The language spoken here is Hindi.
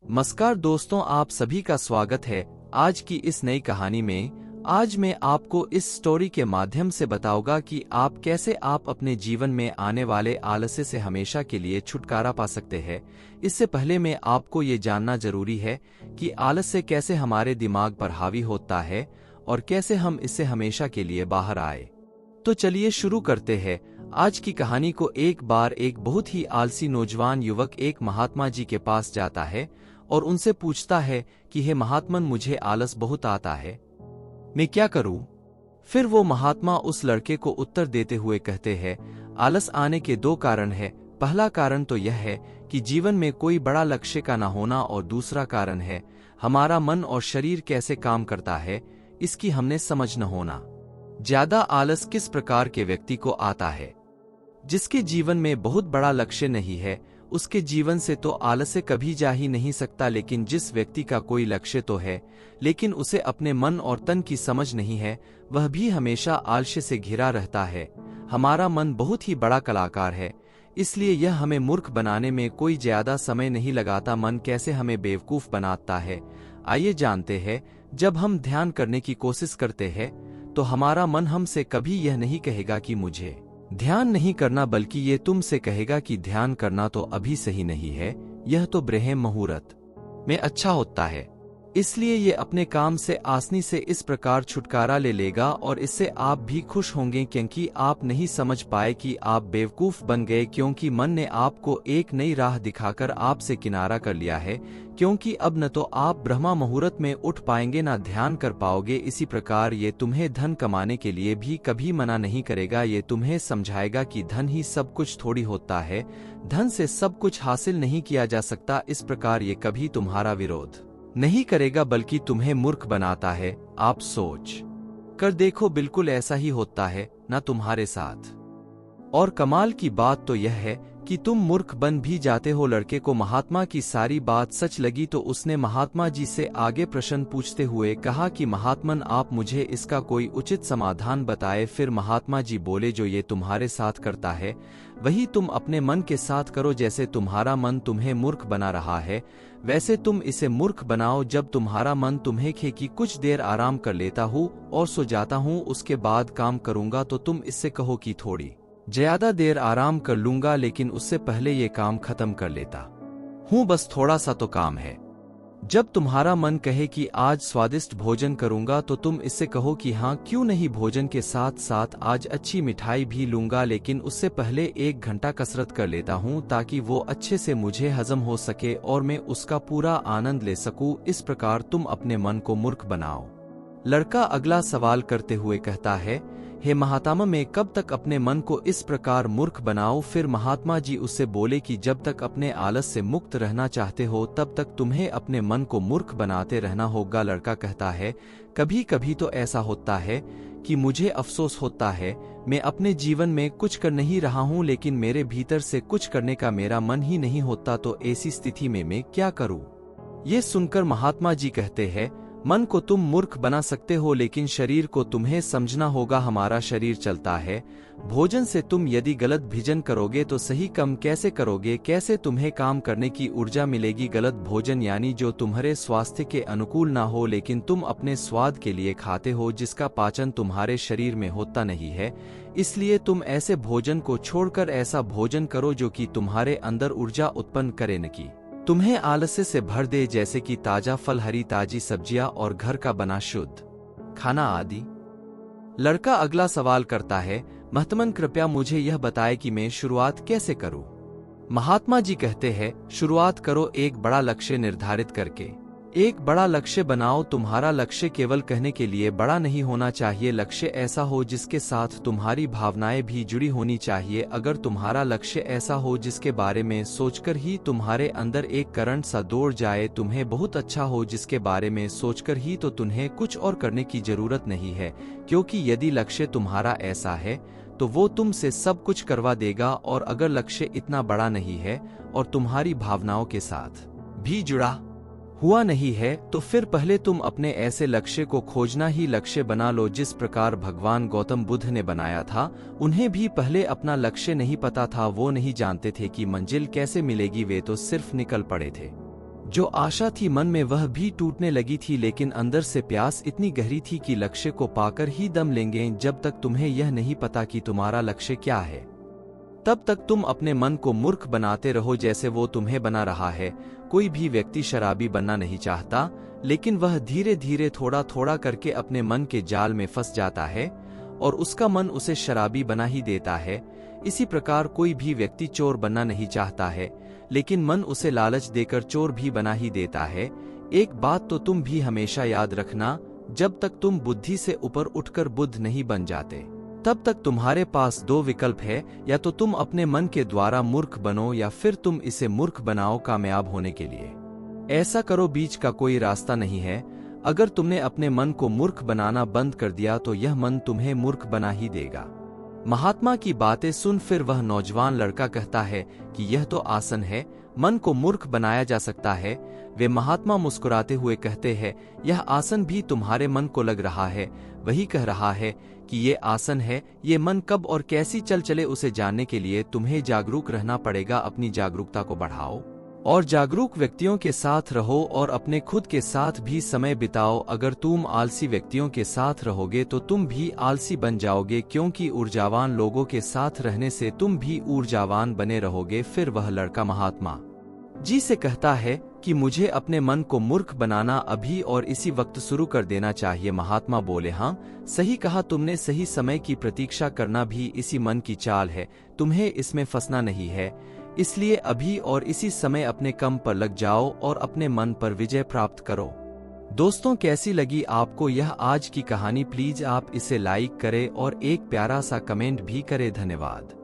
नमस्कार दोस्तों, आप सभी का स्वागत है आज की इस नई कहानी में। आज मैं आपको इस स्टोरी के माध्यम से बताऊंगा कि आप कैसे अपने जीवन में आने वाले आलस्य से हमेशा के लिए छुटकारा पा सकते हैं। इससे पहले मैं आपको ये जानना जरूरी है कि आलस्य कैसे हमारे दिमाग पर हावी होता है और कैसे हम इससे हमेशा के लिए बाहर आए। तो चलिए शुरू करते हैं आज की कहानी को। एक बार एक बहुत ही आलसी नौजवान युवक एक महात्मा जी के पास जाता है और उनसे पूछता है कि हे महात्मन, मुझे आलस बहुत आता है, मैं क्या करूं? फिर वो महात्मा उस लड़के को उत्तर देते हुए कहते हैं, आलस आने के दो कारण हैं। पहला कारण तो यह है कि जीवन में कोई बड़ा लक्ष्य का न होना, और दूसरा कारण है हमारा मन और शरीर कैसे काम करता है इसकी हमने समझ न होना। ज्यादा आलस किस प्रकार के व्यक्ति को आता है? जिसके जीवन में बहुत बड़ा लक्ष्य नहीं है, उसके जीवन से तो आलस्य कभी जा ही नहीं सकता। लेकिन जिस व्यक्ति का कोई लक्ष्य तो है, लेकिन उसे अपने मन और तन की समझ नहीं है, वह भी हमेशा आलस्य से घिरा रहता है। हमारा मन बहुत ही बड़ा कलाकार है, इसलिए यह हमें मूर्ख बनाने में कोई ज्यादा समय नहीं लगाता। मन कैसे हमें बेवकूफ बनाता है, आइए जानते हैं। जब हम ध्यान करने की कोशिश करते हैं तो हमारा मन हमसे कभी यह नहीं कहेगा कि मुझे ध्यान नहीं करना, बल्कि ये तुमसे कहेगा कि ध्यान करना तो अभी सही नहीं है, यह तो ब्रह्म मुहूर्त में अच्छा होता है। इसलिए ये अपने काम से आसानी से इस प्रकार छुटकारा ले लेगा और इससे आप भी खुश होंगे, क्योंकि आप नहीं समझ पाए कि आप बेवकूफ बन गए, क्योंकि मन ने आपको एक नई राह दिखाकर आपसे किनारा कर लिया है। क्योंकि अब न तो आप ब्रह्मा मुहूर्त में उठ पाएंगे, न ध्यान कर पाओगे। इसी प्रकार ये तुम्हें धन कमाने के लिए भी कभी मना नहीं करेगा। ये तुम्हें समझाएगा कि धन ही सब कुछ थोड़ी होता है, धन से सब कुछ हासिल नहीं किया जा सकता। इस प्रकार ये कभी तुम्हारा विरोध नहीं करेगा, बल्कि तुम्हें मूर्ख बनाता है। आप सोच कर देखो, बिल्कुल ऐसा ही होता है ना तुम्हारे साथ। और कमाल की बात तो यह है कि तुम मूर्ख बन भी जाते हो। लड़के को महात्मा की सारी बात सच लगी, तो उसने महात्मा जी से आगे प्रश्न पूछते हुए कहा कि महात्मन, आप मुझे इसका कोई उचित समाधान बताए। फिर महात्मा जी बोले, जो ये तुम्हारे साथ करता है वही तुम अपने मन के साथ करो। जैसे तुम्हारा मन तुम्हें मूर्ख बना रहा है, वैसे तुम इसे मूर्ख बनाओ। जब तुम्हारा मन तुम्हें कहे कि कुछ देर आराम कर लेता हूँ और सो जाता हूँ, उसके बाद काम करूंगा, तो तुम इससे कहो कि थोड़ी ज्यादा देर आराम कर लूंगा, लेकिन उससे पहले ये काम खत्म कर लेता हूँ, बस थोड़ा सा तो काम है। जब तुम्हारा मन कहे कि आज स्वादिष्ट भोजन करूंगा, तो तुम इससे कहो कि हाँ, क्यों नहीं, भोजन के साथ साथ आज अच्छी मिठाई भी लूंगा, लेकिन उससे पहले 1 घंटा कसरत कर लेता हूँ, ताकि वो अच्छे से मुझे हजम हो सके और मैं उसका पूरा आनंद ले सकूं। इस प्रकार तुम अपने मन को मूर्ख बनाओ। लड़का अगला सवाल करते हुए कहता है, हे महात्मा, मैं कब तक अपने मन को इस प्रकार मूर्ख बनाऊं? फिर महात्मा जी उससे बोले कि जब तक अपने आलस से मुक्त रहना चाहते हो, तब तक तुम्हें अपने मन को मूर्ख बनाते रहना होगा। लड़का कहता है, कभी कभी तो ऐसा होता है कि मुझे अफसोस होता है, मैं अपने जीवन में कुछ कर नहीं रहा हूं, लेकिन मेरे भीतर से कुछ करने का मेरा मन ही नहीं होता। तो ऐसी स्थिति में मैं क्या करूं? ये सुनकर महात्मा जी कहते हैं, मन को तुम मूर्ख बना सकते हो, लेकिन शरीर को तुम्हें समझना होगा। हमारा शरीर चलता है भोजन से। तुम यदि गलत भोजन करोगे तो सही काम कैसे करोगे? कैसे तुम्हें काम करने की ऊर्जा मिलेगी? गलत भोजन यानी जो तुम्हारे स्वास्थ्य के अनुकूल ना हो, लेकिन तुम अपने स्वाद के लिए खाते हो, जिसका पाचन तुम्हारे शरीर में होता नहीं है। इसलिए तुम ऐसे भोजन को छोड़कर ऐसा भोजन करो जो कि तुम्हारे अंदर ऊर्जा उत्पन्न करे, न कि तुम्हें आलस्य से भर दे, जैसे कि ताजा फल, हरी ताजी सब्जियां और घर का बना शुद्ध खाना आदि। लड़का अगला सवाल करता है, महात्मन, कृपया मुझे यह बताएं कि मैं शुरुआत कैसे करूं? महात्मा जी कहते हैं, शुरुआत करो एक बड़ा लक्ष्य निर्धारित करके। एक बड़ा लक्ष्य बनाओ। तुम्हारा लक्ष्य केवल कहने के लिए बड़ा नहीं होना चाहिए, लक्ष्य ऐसा हो जिसके साथ तुम्हारी भावनाएं भी जुड़ी होनी चाहिए। अगर तुम्हारा लक्ष्य ऐसा हो जिसके बारे में सोचकर ही तुम्हारे अंदर एक करंट सा दौड़ जाए, तुम्हें बहुत अच्छा हो जिसके बारे में सोचकर ही, तो तुम्हें कुछ और करने की जरूरत नहीं है। क्योंकि यदि लक्ष्य तुम्हारा ऐसा है तो वो तुमसे सब कुछ करवा देगा। और अगर लक्ष्य इतना बड़ा नहीं है और तुम्हारी भावनाओं के साथ भी जुड़ा हुआ नहीं है, तो फिर पहले तुम अपने ऐसे लक्ष्य को खोजना ही लक्ष्य बना लो। जिस प्रकार भगवान गौतम बुद्ध ने बनाया था, उन्हें भी पहले अपना लक्ष्य नहीं पता था। वो नहीं जानते थे कि मंजिल कैसे मिलेगी, वे तो सिर्फ निकल पड़े थे। जो आशा थी मन में वह भी टूटने लगी थी, लेकिन अंदर से प्यास इतनी गहरी थी कि लक्ष्य को पाकर ही दम लेंगे। जब तक तुम्हें यह नहीं पता कि तुम्हारा लक्ष्य क्या है, तब तक तुम अपने मन को मूर्ख बनाते रहो जैसे वो तुम्हें बना रहा है। कोई भी व्यक्ति शराबी बनना नहीं चाहता, लेकिन वह धीरे धीरे थोड़ा थोड़ा करके अपने मन के जाल में फंस जाता है और उसका मन उसे शराबी बना ही देता है। इसी प्रकार कोई भी व्यक्ति चोर बनना नहीं चाहता है, लेकिन मन उसे लालच देकर चोर भी बना ही देता है। एक बात तो तुम भी हमेशा याद रखना, जब तक तुम बुद्धि से ऊपर उठकर बुद्ध नहीं बन जाते, तब तक तुम्हारे पास दो विकल्प है, या तो तुम अपने मन के द्वारा मूर्ख बनो या फिर तुम इसे मूर्ख बनाओ कामयाब होने के लिए। ऐसा करो, बीच का कोई रास्ता नहीं है। अगर तुमने अपने मन को मूर्ख बनाना बंद कर दिया तो यह मन तुम्हें मूर्ख बना ही देगा। महात्मा की बातें सुन फिर वह नौजवान लड़का कहता है कि यह तो आसन है, मन को मूर्ख बनाया जा सकता है। वे महात्मा मुस्कुराते हुए कहते हैं, यह आसन भी तुम्हारे मन को लग रहा है। वही कह रहा है कि ये आसन है। ये मन कब और कैसी चल चले उसे जानने के लिए तुम्हें जागरूक रहना पड़ेगा। अपनी जागरूकता को बढ़ाओ और जागरूक व्यक्तियों के साथ रहो और अपने खुद के साथ भी समय बिताओ। अगर तुम आलसी व्यक्तियों के साथ रहोगे तो तुम भी आलसी बन जाओगे, क्योंकि ऊर्जावान लोगों के साथ रहने से तुम भी ऊर्जावान बने रहोगे। फिर वह लड़का महात्मा जी से कहता है कि मुझे अपने मन को मूर्ख बनाना अभी और इसी वक्त शुरू कर देना चाहिए। महात्मा बोले, हाँ सही कहा तुमने, सही समय की प्रतीक्षा करना भी इसी मन की चाल है। तुम्हें इसमें फंसना नहीं है, इसलिए अभी और इसी समय अपने काम पर लग जाओ और अपने मन पर विजय प्राप्त करो। दोस्तों, कैसी लगी आपको यह आज की कहानी? प्लीज आप इसे लाइक करें और एक प्यारा सा कमेंट भी करें। धन्यवाद।